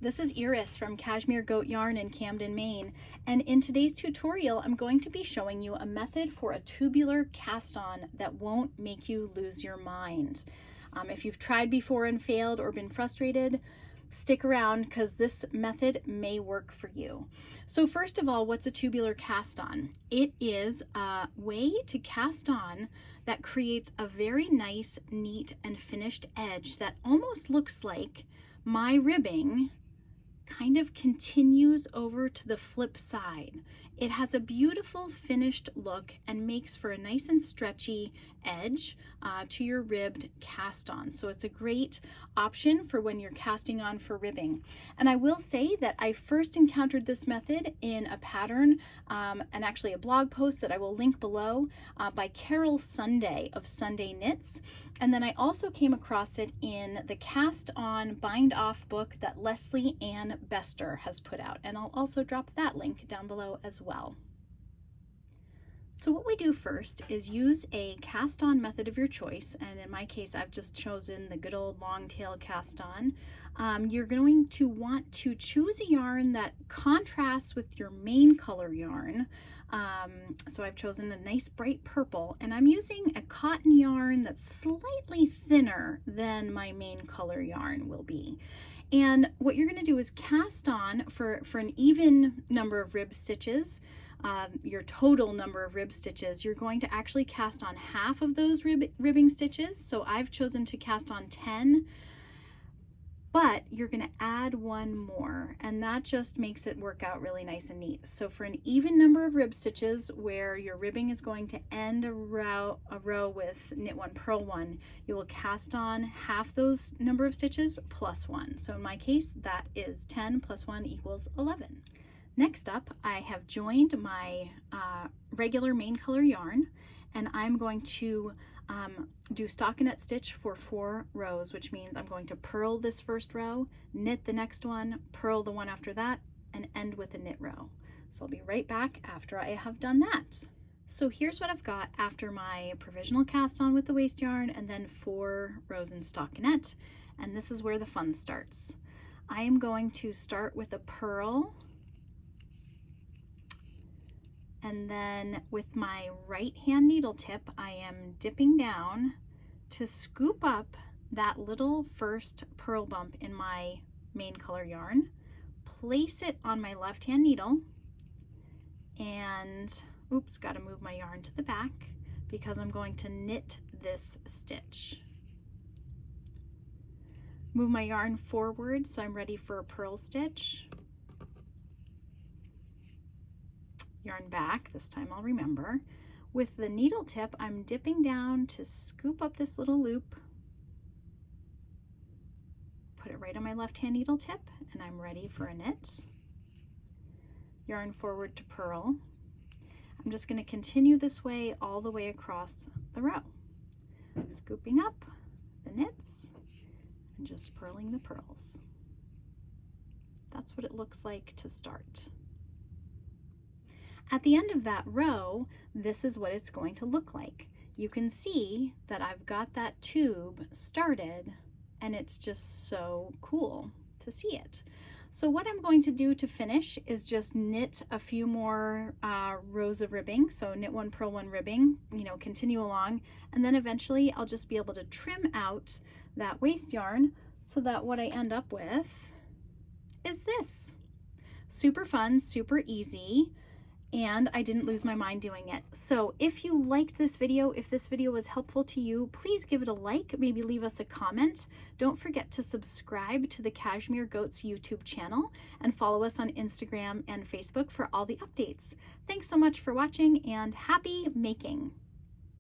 This is Iris from Cashmere Goat Yarn in Camden, Maine, and in today's tutorial I'm going to be showing you a method for a tubular cast on that won't make you lose your mind. If you've tried before and failed or been frustrated, stick around because this method may work for you. So first of all, what's a tubular cast on? It is a way to cast on that creates a very nice, neat, and finished edge that almost looks like my ribbing kind of continues over to the flip side. It has a beautiful finished look and makes for a nice and stretchy edge to your ribbed cast on. So it's a great option for when you're casting on for ribbing. And I will say that I first encountered this method in a pattern and actually a blog post that I will link below by Carol Sunday of SundayKnits. And then I also came across it in the Cast On Bind Off book that Leslie Ann Bester has put out. And I'll also drop that link down below as well. So what we do first is use a cast on method of your choice, and in my case I've just chosen the good old long tail cast on. You're going to want to choose a yarn that contrasts with your main color yarn. So I've chosen a nice bright purple, and I'm using a cotton yarn that's slightly thinner than my main color yarn will be. And what you're going to do is cast on for an even number of rib stitches. Your total number of rib stitches, you're going to actually cast on half of those ribbing stitches. So I've chosen to cast on 10, but you're going to add one more, and that just makes it work out really nice and neat. So for an even number of rib stitches where your ribbing is going to end a row with knit one, purl one, you will cast on half those number of stitches plus one. So in my case, that is 10 plus 1 equals 11. Next up, I have joined my regular main color yarn, and I'm going to do stockinette stitch for 4 rows, which means I'm going to purl this first row, knit the next one, purl the one after that, and end with a knit row. So I'll be right back after I have done that. So here's what I've got after my provisional cast on with the waste yarn and then 4 rows in stockinette, and this is where the fun starts. I am going to start with a purl, and then with my right hand needle tip, I am dipping down to scoop up that little first purl bump in my main color yarn, place it on my left hand needle, and oops, got to move my yarn to the back because I'm going to knit this stitch. Move my yarn forward so I'm ready for a purl stitch. Yarn back, this time I'll remember. With the needle tip, I'm dipping down to scoop up this little loop, put it right on my left hand needle tip, and I'm ready for a knit. Yarn forward to purl. I'm just going to continue this way all the way across the row, scooping up the knits and just purling the purls. That's what it looks like to start. At the end of that row, this is what it's going to look like. You can see that I've got that tube started, and it's just so cool to see it. So what I'm going to do to finish is just knit a few more rows of ribbing. So knit one, purl one ribbing, continue along, and then eventually I'll just be able to trim out that waste yarn so that what I end up with is this. Super fun, super easy, and I didn't lose my mind doing it. So if you liked this video, if this video was helpful to you, please give it a like, maybe leave us a comment. Don't forget to subscribe to the Cashmere Goats YouTube channel and follow us on Instagram and Facebook for all the updates. Thanks so much for watching, and happy making!